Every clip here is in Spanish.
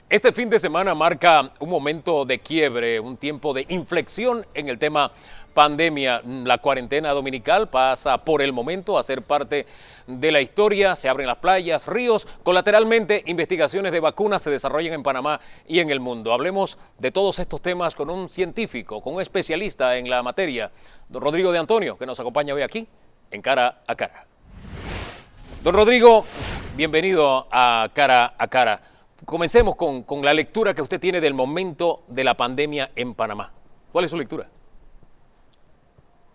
Este fin de semana marca un momento de quiebre, un tiempo de inflexión en el tema pandemia. La cuarentena dominical pasa por el momento a ser parte de la historia. Se abren las playas, ríos. Colateralmente, investigaciones de vacunas se desarrollan en Panamá y en el mundo. Hablemos de todos estos temas con un científico, con un especialista en la materia, don Rodrigo de Antonio, que nos acompaña hoy aquí en Cara a Cara. Don Rodrigo, bienvenido a Cara a Cara. Comencemos con la lectura que usted tiene del momento de la pandemia en Panamá. ¿Cuál es su lectura?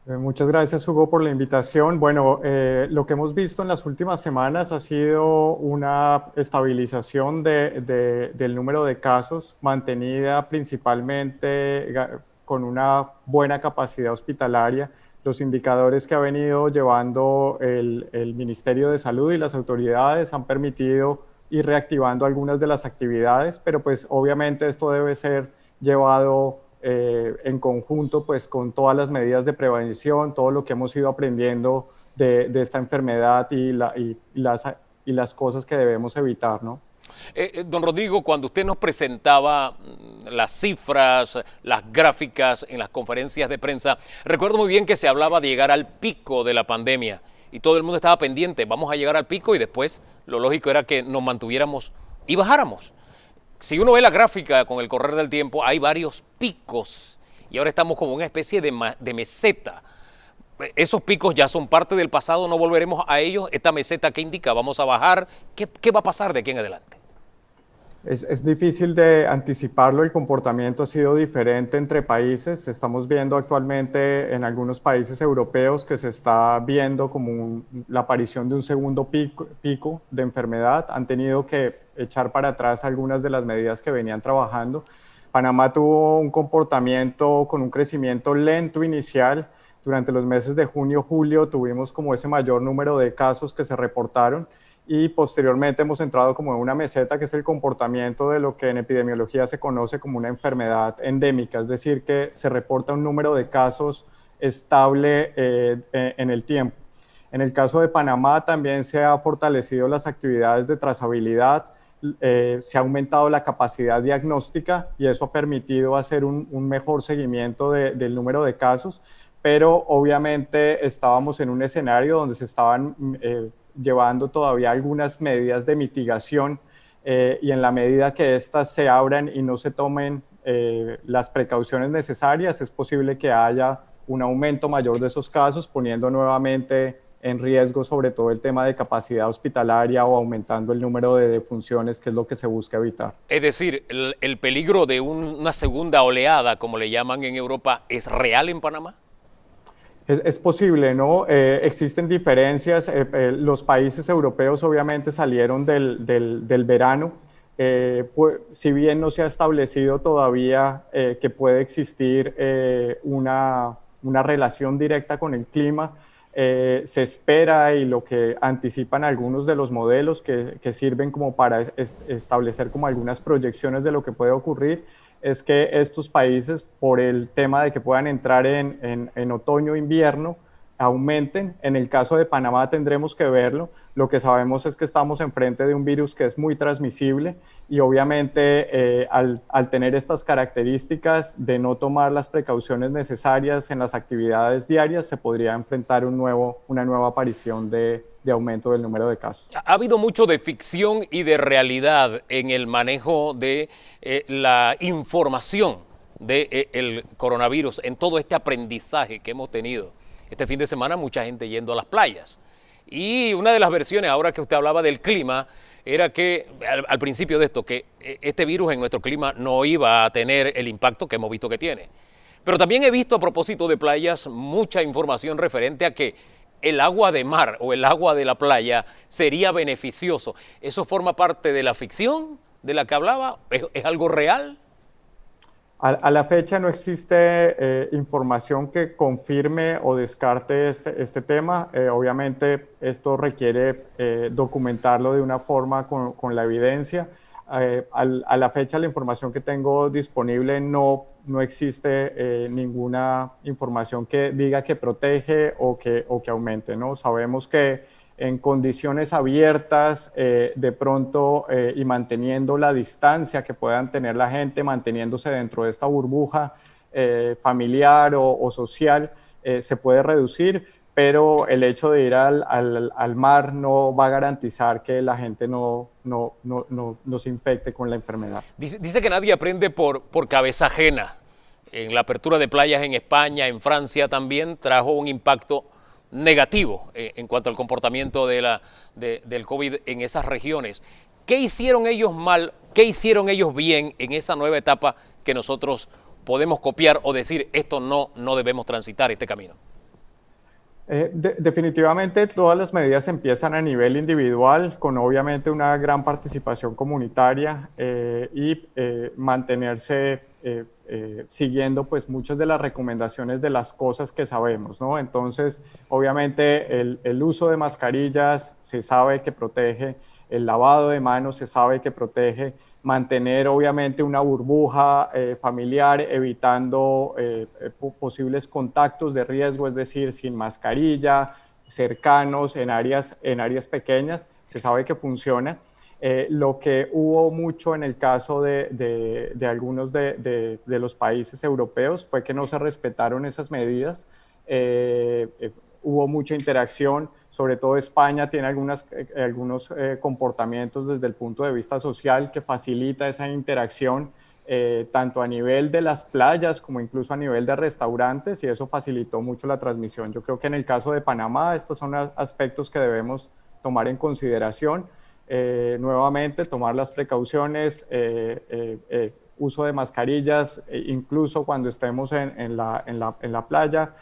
Muchas gracias, Hugo, por la invitación. Bueno, lo que hemos visto en las últimas semanas ha sido una estabilización del número de casos, mantenida principalmente con una buena capacidad hospitalaria. Los indicadores que ha venido llevando el Ministerio de Salud y las autoridades han permitido ir reactivando algunas de las actividades, pero pues obviamente esto debe ser llevado en conjunto pues con todas las medidas de prevención, todo lo que hemos ido aprendiendo de esta enfermedad y las cosas que debemos evitar, ¿no? Don Rodrigo, cuando usted nos presentaba las cifras, las gráficas en las conferencias de prensa, recuerdo muy bien que se hablaba de llegar al pico de la pandemia y todo el mundo estaba pendiente, vamos a llegar al pico y después lo lógico era que nos mantuviéramos y bajáramos. Si uno ve la gráfica con el correr del tiempo, hay varios picos y ahora estamos como una especie de meseta. Esos picos ya son parte del pasado, no volveremos a ellos. Esta meseta, ¿qué indica? ¿Vamos a bajar? ¿Qué va a pasar de aquí en adelante? Es difícil de anticiparlo, el comportamiento ha sido diferente entre países. Estamos viendo actualmente en algunos países europeos que se está viendo como la aparición de un segundo pico de enfermedad. Han tenido que echar para atrás algunas de las medidas que venían trabajando. Panamá tuvo un comportamiento con un crecimiento lento inicial. Durante los meses de junio, julio tuvimos como ese mayor número de casos que se reportaron. Y posteriormente hemos entrado como en una meseta que es el comportamiento de lo que en epidemiología se conoce como una enfermedad endémica, es decir, que se reporta un número de casos estable en el tiempo. En el caso de Panamá también se han fortalecido las actividades de trazabilidad, se ha aumentado la capacidad diagnóstica y eso ha permitido hacer un mejor seguimiento del número de casos, pero obviamente estábamos en un escenario donde se estaban llevando todavía algunas medidas de mitigación y en la medida que éstas se abran y no se tomen las precauciones necesarias, es posible que haya un aumento mayor de esos casos, poniendo nuevamente en riesgo sobre todo el tema de capacidad hospitalaria o aumentando el número de defunciones, que es lo que se busca evitar. Es decir, el peligro de una segunda oleada, como le llaman en Europa, ¿es real en Panamá? Es posible, ¿no? Existen diferencias. Los países europeos obviamente salieron del verano. Si bien no se ha establecido todavía que puede existir una relación directa con el clima, se espera y lo que anticipan algunos de los modelos que sirven como para establecer como algunas proyecciones de lo que puede ocurrir, es que estos países, por el tema de que puedan entrar en otoño o invierno, aumenten. En el caso de Panamá tendremos que verlo. Lo que sabemos es que estamos enfrente de un virus que es muy transmisible y obviamente al tener estas características de no tomar las precauciones necesarias en las actividades diarias, se podría enfrentar una nueva aparición de aumento del número de casos. Ha habido mucho de ficción y de realidad en el manejo de la información del coronavirus, en todo este aprendizaje que hemos tenido. Este fin de semana mucha gente yendo a las playas. Y una de las versiones, ahora que usted hablaba del clima, era que al principio de esto, que este virus en nuestro clima no iba a tener el impacto que hemos visto que tiene. Pero también he visto a propósito de playas mucha información referente a que el agua de mar o el agua de la playa sería beneficioso. ¿Eso forma parte de la ficción de la que hablaba? ¿Es algo real? A la fecha no existe información que confirme o descarte este tema. Obviamente esto requiere documentarlo de una forma con la evidencia. A la fecha la información que tengo disponible no existe ninguna información que diga que protege o que aumente, ¿no? Sabemos que en condiciones abiertas, de pronto, y manteniendo la distancia que puedan tener la gente, manteniéndose dentro de esta burbuja familiar o social, se puede reducir, pero el hecho de ir al mar no va a garantizar que la gente no se infecte con la enfermedad. Dice que nadie aprende por cabeza ajena. En la apertura de playas en España, en Francia también, trajo un impacto negativo en cuanto al comportamiento del COVID en esas regiones. ¿Qué hicieron ellos mal? ¿Qué hicieron ellos bien en esa nueva etapa que nosotros podemos copiar o decir esto no debemos transitar este camino? Definitivamente todas las medidas empiezan a nivel individual, con obviamente una gran participación comunitaria y mantenerse siguiendo pues muchas de las recomendaciones de las cosas que sabemos, ¿no? Entonces, obviamente el uso de mascarillas se sabe que protege, el lavado de manos se sabe que protege, mantener obviamente una burbuja familiar, evitando posibles contactos de riesgo, es decir, sin mascarilla, cercanos, en áreas pequeñas, se sabe que funciona. Lo que hubo mucho en el caso de algunos de los países europeos fue que no se respetaron esas medidas, hubo mucha interacción, sobre todo España tiene algunos comportamientos desde el punto de vista social que facilita esa interacción, tanto a nivel de las playas como incluso a nivel de restaurantes, y eso facilitó mucho la transmisión. Yo creo que en el caso de Panamá estos son aspectos que debemos tomar en consideración. Nuevamente, tomar las precauciones, uso de mascarillas, incluso cuando estemos en la playa,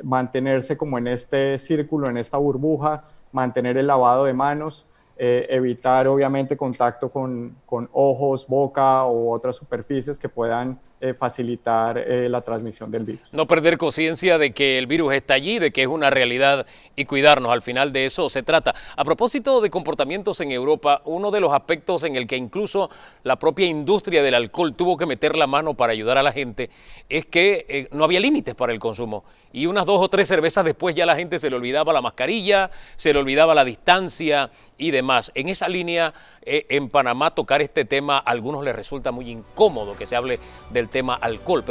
mantenerse como en este círculo, en esta burbuja, mantener el lavado de manos, evitar obviamente contacto con ojos, boca u otras superficies que puedan facilitar la transmisión del virus. No perder conciencia de que el virus está allí, de que es una realidad y cuidarnos, al final de eso se trata. A propósito de comportamientos en Europa, uno de los aspectos en el que incluso la propia industria del alcohol tuvo que meter la mano para ayudar a la gente es que no había límites para el consumo. Y unas 2 o 3 cervezas después ya la gente se le olvidaba la mascarilla, se le olvidaba la distancia y demás. En esa línea, en Panamá, tocar este tema a algunos les resulta muy incómodo que se hable del tema alcohol,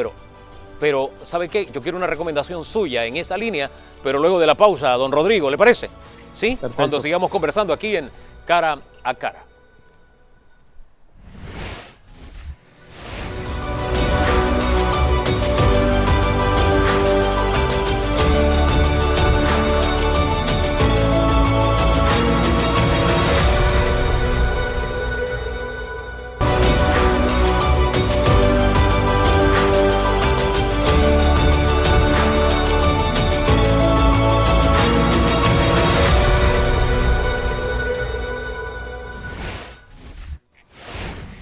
pero ¿sabe qué? Yo quiero una recomendación suya en esa línea, pero luego de la pausa, don Rodrigo, ¿le parece? ¿Sí? Perfecto. Cuando sigamos conversando aquí en Cara a Cara.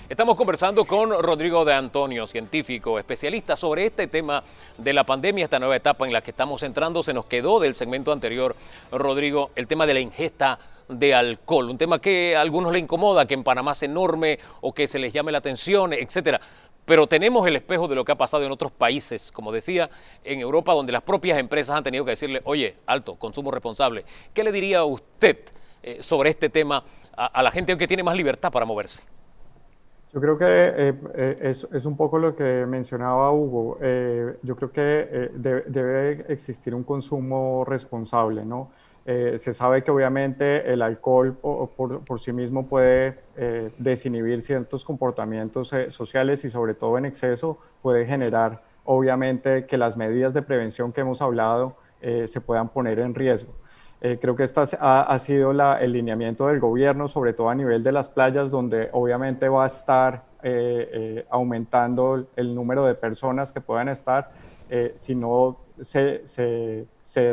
Estamos conversando con Rodrigo de Antonio, científico, especialista sobre este tema de la pandemia, esta nueva etapa en la que estamos entrando. Se nos quedó del segmento anterior, Rodrigo, el tema de la ingesta de alcohol, un tema que a algunos les incomoda, que en Panamá es enorme o que se les llame la atención, etcétera. Pero tenemos el espejo de lo que ha pasado en otros países, como decía, en Europa, donde las propias empresas han tenido que decirle, oye, alto, consumo responsable. ¿Qué le diría usted sobre este tema a la gente que tiene más libertad para moverse? Yo creo que es un poco lo que mencionaba Hugo. Yo creo que debe existir un consumo responsable, ¿no? Se sabe que obviamente el alcohol por sí mismo puede desinhibir ciertos comportamientos sociales y sobre todo en exceso puede generar obviamente que las medidas de prevención que hemos hablado se puedan poner en riesgo. Creo que este ha sido el lineamiento del gobierno, sobre todo a nivel de las playas, donde obviamente va a estar aumentando el número de personas que puedan estar. Si no se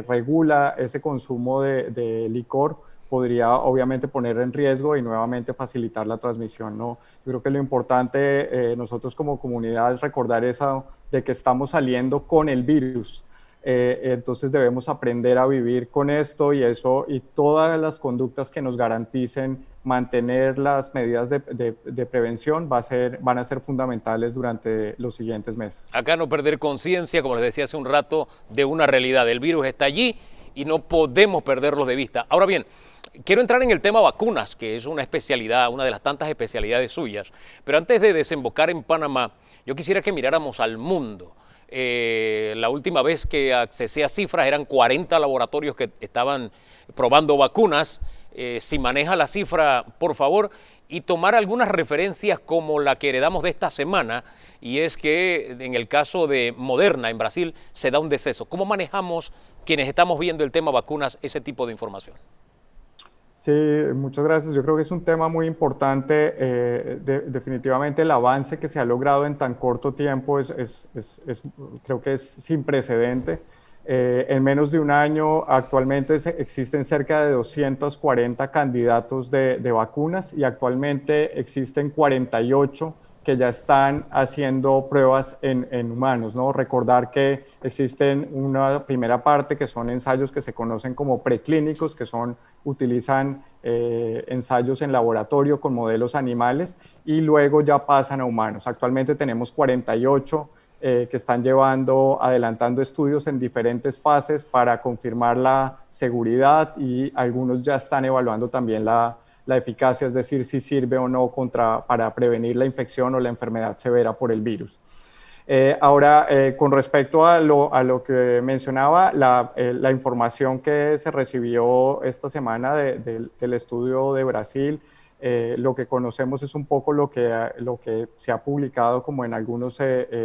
regula ese consumo de licor, podría obviamente poner en riesgo y nuevamente facilitar la transmisión, ¿no? Yo creo que lo importante nosotros como comunidad es recordar eso de que estamos saliendo con el virus. Entonces debemos aprender a vivir con esto y todas las conductas que nos garanticen mantener las medidas de prevención van a ser fundamentales durante los siguientes meses. Acá no perder conciencia, como les decía hace un rato, de una realidad. El virus está allí y no podemos perderlos de vista. Ahora bien, quiero entrar en el tema vacunas, que es una especialidad, una de las tantas especialidades suyas, pero antes de desembocar en Panamá, yo quisiera que miráramos al mundo. La última vez que accesé a cifras eran 40 laboratorios que estaban probando vacunas. Si maneja la cifra, por favor, y tomar algunas referencias como la que heredamos de esta semana, y es que en el caso de Moderna en Brasil se da un deceso. ¿Cómo manejamos quienes estamos viendo el tema vacunas ese tipo de información? Sí, muchas gracias. Yo creo que es un tema muy importante. Definitivamente el avance que se ha logrado en tan corto tiempo creo que es sin precedente. En menos de un año actualmente existen cerca de 240 candidatos de vacunas y actualmente existen 48 que ya están haciendo pruebas en humanos, ¿no? Recordar que existen una primera parte que son ensayos que se conocen como preclínicos, que utilizan ensayos en laboratorio con modelos animales y luego ya pasan a humanos. Actualmente tenemos 48 que están adelantando estudios en diferentes fases para confirmar la seguridad y algunos ya están evaluando también la eficacia, es decir, si sirve o no para prevenir la infección o la enfermedad severa por el virus. Ahora, con respecto a lo que mencionaba, la información que se recibió esta semana del estudio de Brasil, lo que conocemos es un poco lo que se ha publicado como en algunos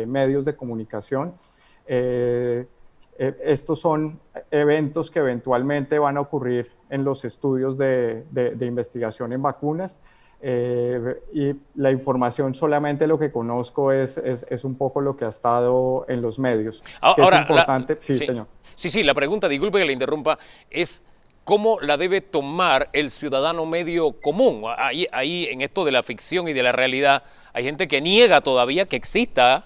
medios de comunicación. Estos son eventos que eventualmente van a ocurrir en los estudios de investigación en vacunas. Y la información solamente lo que conozco es un poco lo que ha estado en los medios. Ahora, es importante. Sí, sí, señor. Sí, la pregunta, disculpe que le interrumpa, es cómo la debe tomar el ciudadano medio común. Ahí en esto de la ficción y de la realidad, hay gente que niega todavía que exista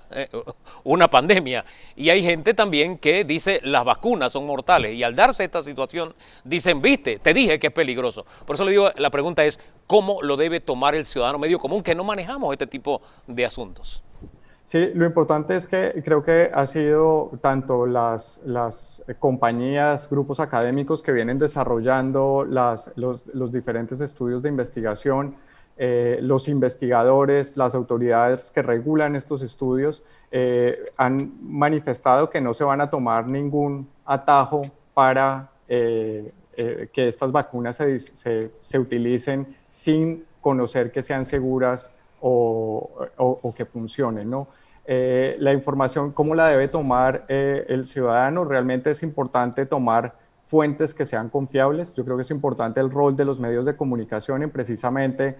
una pandemia y hay gente también que dice las vacunas son mortales y al darse esta situación dicen, viste, te dije que es peligroso. Por eso le digo, la pregunta es, ¿cómo lo debe tomar el ciudadano medio común que no manejamos este tipo de asuntos? Sí, lo importante es que creo que ha sido tanto las compañías, grupos académicos que vienen desarrollando los diferentes estudios de investigación, los investigadores, las autoridades que regulan estos estudios han manifestado que no se van a tomar ningún atajo para que estas vacunas se utilicen sin conocer que sean seguras o que funcionen, ¿no? La información, ¿cómo la debe tomar el ciudadano? Realmente es importante tomar fuentes que sean confiables. Yo creo que es importante el rol de los medios de comunicación en precisamente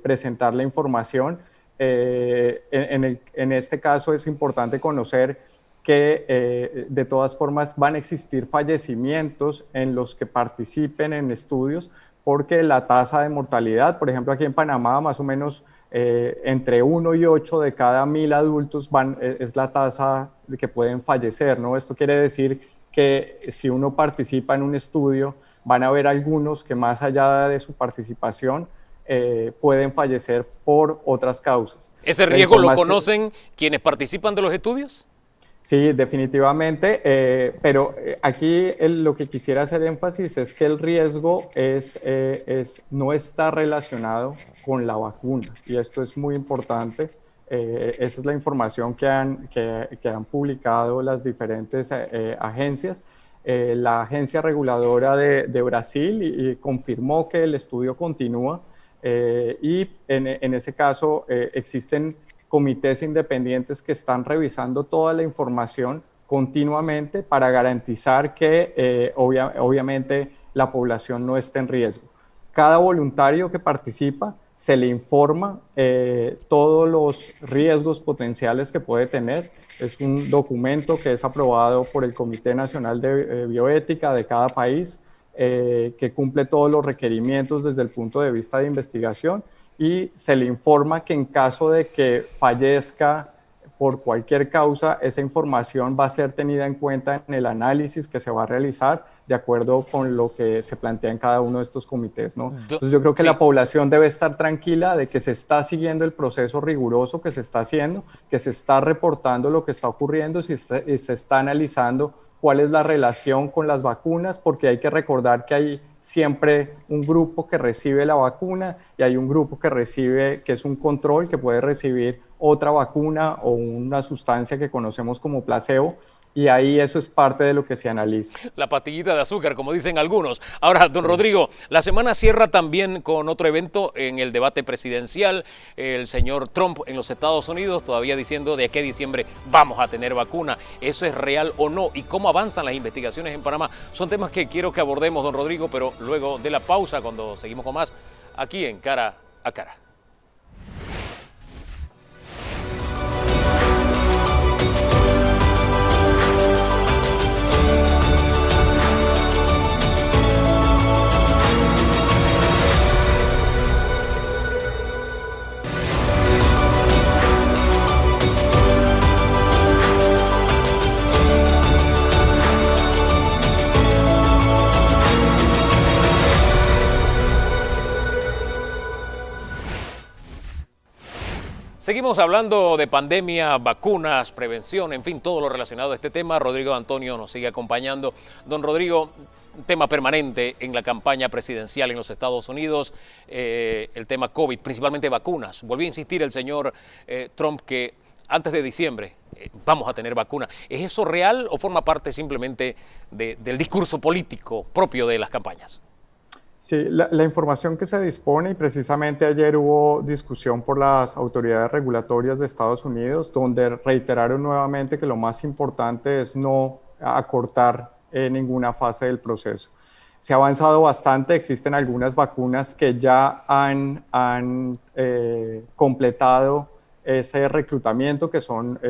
presentar la información. En este caso es importante conocer que de todas formas van a existir fallecimientos en los que participen en estudios porque la tasa de mortalidad, por ejemplo aquí en Panamá, más o menos entre 1 y 8 de cada 1000 adultos es la tasa de que pueden fallecer, ¿no? Esto quiere decir que si uno participa en un estudio, van a haber algunos que más allá de su participación pueden fallecer por otras causas. ¿Ese riesgo lo conocen quienes participan de los estudios? Sí, definitivamente, pero aquí lo que quisiera hacer énfasis es que el riesgo no está relacionado con la vacuna y esto es muy importante. Esa es la información que han publicado las diferentes agencias. La agencia reguladora de Brasil y confirmó que el estudio continúa y en ese caso existen comités independientes que están revisando toda la información continuamente para garantizar que obviamente la población no esté en riesgo. Cada voluntario que participa se le informa todos los riesgos potenciales que puede tener. Es un documento que es aprobado por el Comité Nacional de Bioética de cada país, que cumple todos los requerimientos desde el punto de vista de investigación y se le informa que en caso de que fallezca por cualquier causa, esa información va a ser tenida en cuenta en el análisis que se va a realizar de acuerdo con lo que se plantea en cada uno de estos comités, ¿no? Entonces yo creo que la población debe estar tranquila de que se está siguiendo el proceso riguroso que se está haciendo, que se está reportando lo que está ocurriendo y se está analizando cuál es la relación con las vacunas, porque hay que recordar que hay siempre un grupo que recibe la vacuna y hay un grupo que es un control, que puede recibir otra vacuna o una sustancia que conocemos como placebo, y ahí eso es parte de lo que se analiza. La pastillita de azúcar, como dicen algunos. Ahora, don Rodrigo, la semana cierra también con otro evento en el debate presidencial. El señor Trump en los Estados Unidos todavía diciendo de aquí a diciembre vamos a tener vacuna. ¿Eso es real o no? ¿Y cómo avanzan las investigaciones en Panamá? Son temas que quiero que abordemos, don Rodrigo, pero luego de la pausa, cuando seguimos con más, aquí en Cara a Cara. Seguimos hablando de pandemia, vacunas, prevención, en fin, todo lo relacionado a este tema. Rodrigo Antonio nos sigue acompañando. Don Rodrigo, un tema permanente en la campaña presidencial en los Estados Unidos, el tema COVID, principalmente vacunas. Volvió a insistir el señor Trump que antes de diciembre vamos a tener vacuna. ¿Es eso real o forma parte simplemente del discurso político propio de las campañas? Sí, la información que se dispone, y precisamente ayer hubo discusión por las autoridades regulatorias de Estados Unidos, donde reiteraron nuevamente que lo más importante es no acortar ninguna fase del proceso. Se ha avanzado bastante, existen algunas vacunas que ya han completado ese reclutamiento, que son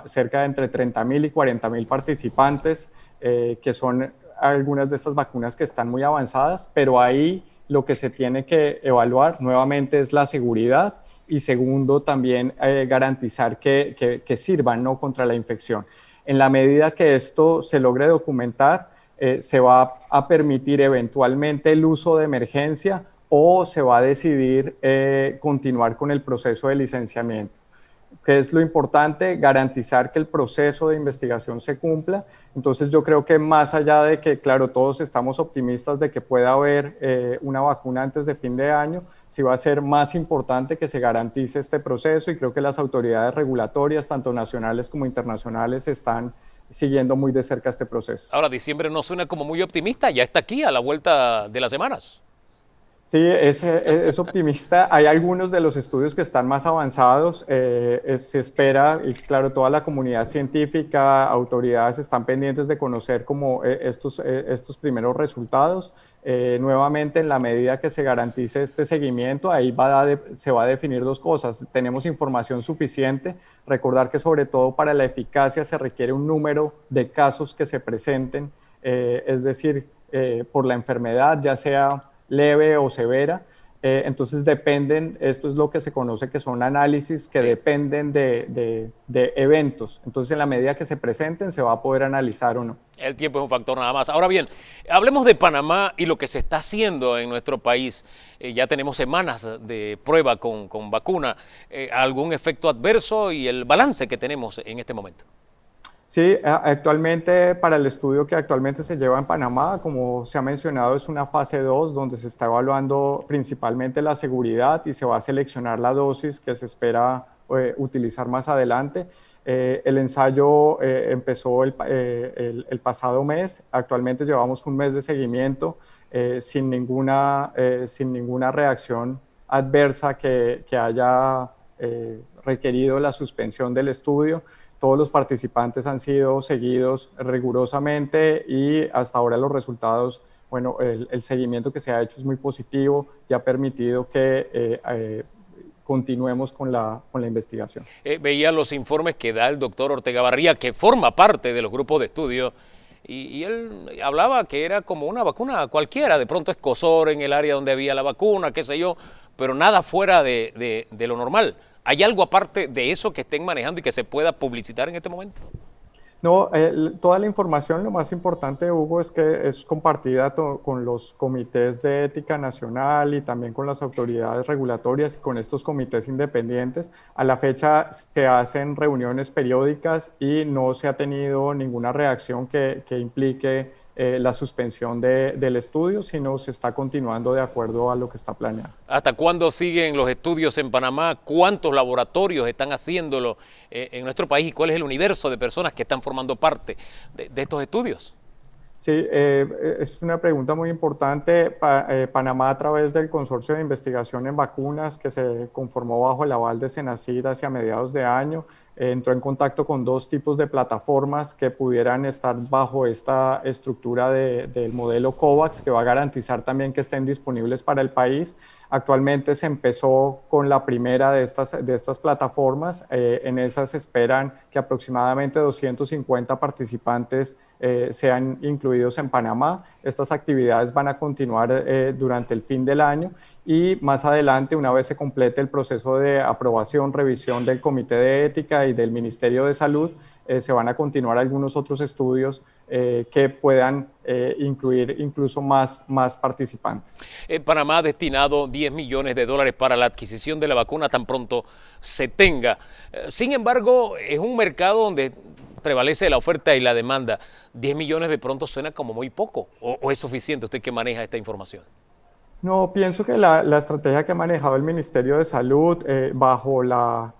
cerca de entre 30.000 y 40.000 participantes, que son algunas de estas vacunas que están muy avanzadas, pero ahí lo que se tiene que evaluar nuevamente es la seguridad y segundo también garantizar que sirvan, ¿no?, contra la infección. En la medida que esto se logre documentar, se va a permitir eventualmente el uso de emergencia o se va a decidir continuar con el proceso de licenciamiento. ¿Qué es lo importante? Garantizar que el proceso de investigación se cumpla. Entonces yo creo que más allá de que, claro, todos estamos optimistas de que pueda haber una vacuna antes de fin de año, sí va a ser más importante que se garantice este proceso, y creo que las autoridades regulatorias, tanto nacionales como internacionales, están siguiendo muy de cerca este proceso. Ahora, diciembre no suena como muy optimista, ya está aquí a la vuelta de las semanas. Sí, es optimista. Hay algunos de los estudios que están más avanzados. Se espera, y claro, toda la comunidad científica, autoridades están pendientes de conocer como estos primeros resultados. Nuevamente, en la medida que se garantice este seguimiento, ahí se va a definir dos cosas. Tenemos información suficiente. Recordar que sobre todo para la eficacia se requiere un número de casos que se presenten, es decir, por la enfermedad, ya sea leve o severa. Entonces esto es lo que se conoce que son análisis que dependen de eventos. Entonces en la medida que se presenten se va a poder analizar o no. El tiempo es un factor nada más. Ahora bien, hablemos de Panamá y lo que se está haciendo en nuestro país. Ya tenemos semanas de prueba con vacuna. ¿Algún efecto adverso y el balance que tenemos en este momento? Sí, actualmente para el estudio que actualmente se lleva en Panamá, como se ha mencionado, es una fase 2 donde se está evaluando principalmente la seguridad y se va a seleccionar la dosis que se espera utilizar más adelante. El ensayo empezó el pasado mes. Actualmente llevamos un mes de seguimiento sin ninguna reacción adversa que haya requerido la suspensión del estudio. Todos los participantes han sido seguidos rigurosamente y hasta ahora los resultados, bueno, el seguimiento que se ha hecho es muy positivo y ha permitido que continuemos con la investigación. Veía los informes que da el doctor Ortega Barría, que forma parte de los grupos de estudio, y él hablaba que era como una vacuna cualquiera. De pronto escozor en el área donde había la vacuna, qué sé yo, pero nada fuera de lo normal. ¿Hay algo aparte de eso que estén manejando y que se pueda publicitar en este momento? No, toda la información, lo más importante, Hugo, es que es compartida con los comités de ética nacional y también con las autoridades regulatorias y con estos comités independientes. A la fecha se hacen reuniones periódicas y no se ha tenido ninguna reacción que implique la suspensión del estudio, sino se está continuando de acuerdo a lo que está planeado. ¿Hasta cuándo siguen los estudios en Panamá? ¿Cuántos laboratorios están haciéndolo en nuestro país? ¿Y cuál es el universo de personas que están formando parte de estos estudios? Sí, es una pregunta muy importante. Panamá, a través del Consorcio de Investigación en Vacunas, que se conformó bajo el aval de Senacid hacia mediados de año, entró en contacto con dos tipos de plataformas que pudieran estar bajo esta estructura del modelo COVAX, que va a garantizar también que estén disponibles para el país. Actualmente se empezó con la primera de estas plataformas. En esas se esperan que aproximadamente 250 participantes sean incluidos en Panamá. Estas actividades van a continuar durante el fin del año y más adelante, una vez se complete el proceso de aprobación, revisión del Comité de Ética y del Ministerio de Salud, se van a continuar algunos otros estudios que puedan incluir incluso más participantes. Panamá ha destinado $10 millones para la adquisición de la vacuna tan pronto se tenga. Sin embargo, es un mercado donde prevalece la oferta y la demanda. 10 millones de pronto suena como muy poco, o es suficiente usted que maneja esta información. No, pienso que la estrategia que ha manejado el Ministerio de Salud bajo la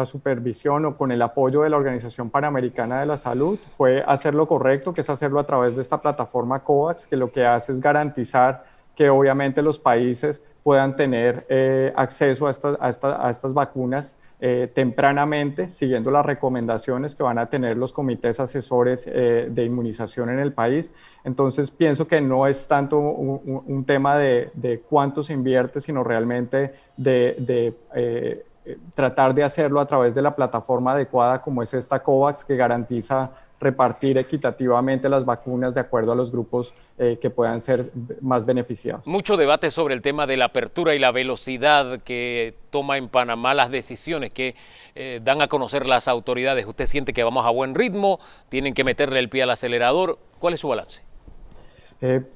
supervisión o con el apoyo de la Organización Panamericana de la Salud fue hacer lo correcto, que es hacerlo a través de esta plataforma COVAX, que lo que hace es garantizar que obviamente los países puedan tener acceso a estas vacunas tempranamente, siguiendo las recomendaciones que van a tener los comités asesores de inmunización en el país. Entonces pienso que no es tanto un tema de cuánto se invierte, sino realmente de tratar de hacerlo a través de la plataforma adecuada como es esta COVAX, que garantiza repartir equitativamente las vacunas de acuerdo a los grupos que puedan ser más beneficiados. Mucho debate sobre el tema de la apertura y la velocidad que toma en Panamá las decisiones que dan a conocer las autoridades. ¿Usted siente que vamos a buen ritmo? ¿Tienen que meterle el pie al acelerador? ¿Cuál es su balance?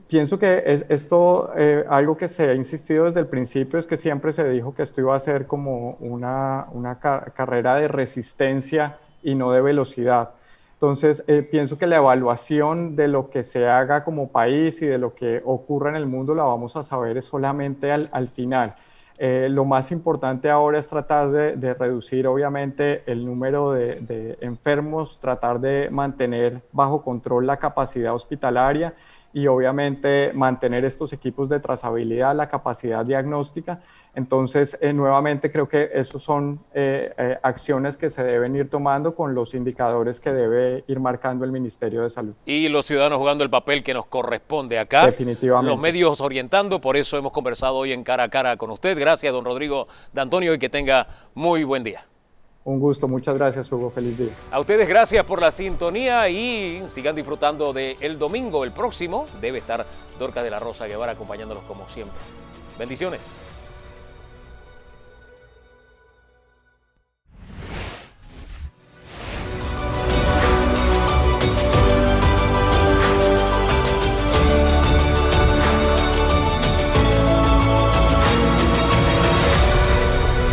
Pienso que algo que se ha insistido desde el principio es que siempre se dijo que esto iba a ser como una carrera de resistencia y no de velocidad. Entonces, pienso que la evaluación de lo que se haga como país y de lo que ocurra en el mundo la vamos a saber solamente al final. Lo más importante ahora es tratar de reducir, obviamente, el número de enfermos, tratar de mantener bajo control la capacidad hospitalaria y obviamente mantener estos equipos de trazabilidad, la capacidad diagnóstica. Entonces, nuevamente creo que esos son acciones que se deben ir tomando con los indicadores que debe ir marcando el Ministerio de Salud. Y los ciudadanos jugando el papel que nos corresponde acá. Definitivamente. Los medios orientando, por eso hemos conversado hoy en Cara a Cara con usted. Gracias, don Rodrigo D'Antonio, y que tenga muy buen día. Un gusto, muchas gracias, Hugo, feliz día. A ustedes gracias por la sintonía y sigan disfrutando del domingo. El próximo debe estar Dorcas de la Rosa Guevara acompañándolos como siempre. Bendiciones.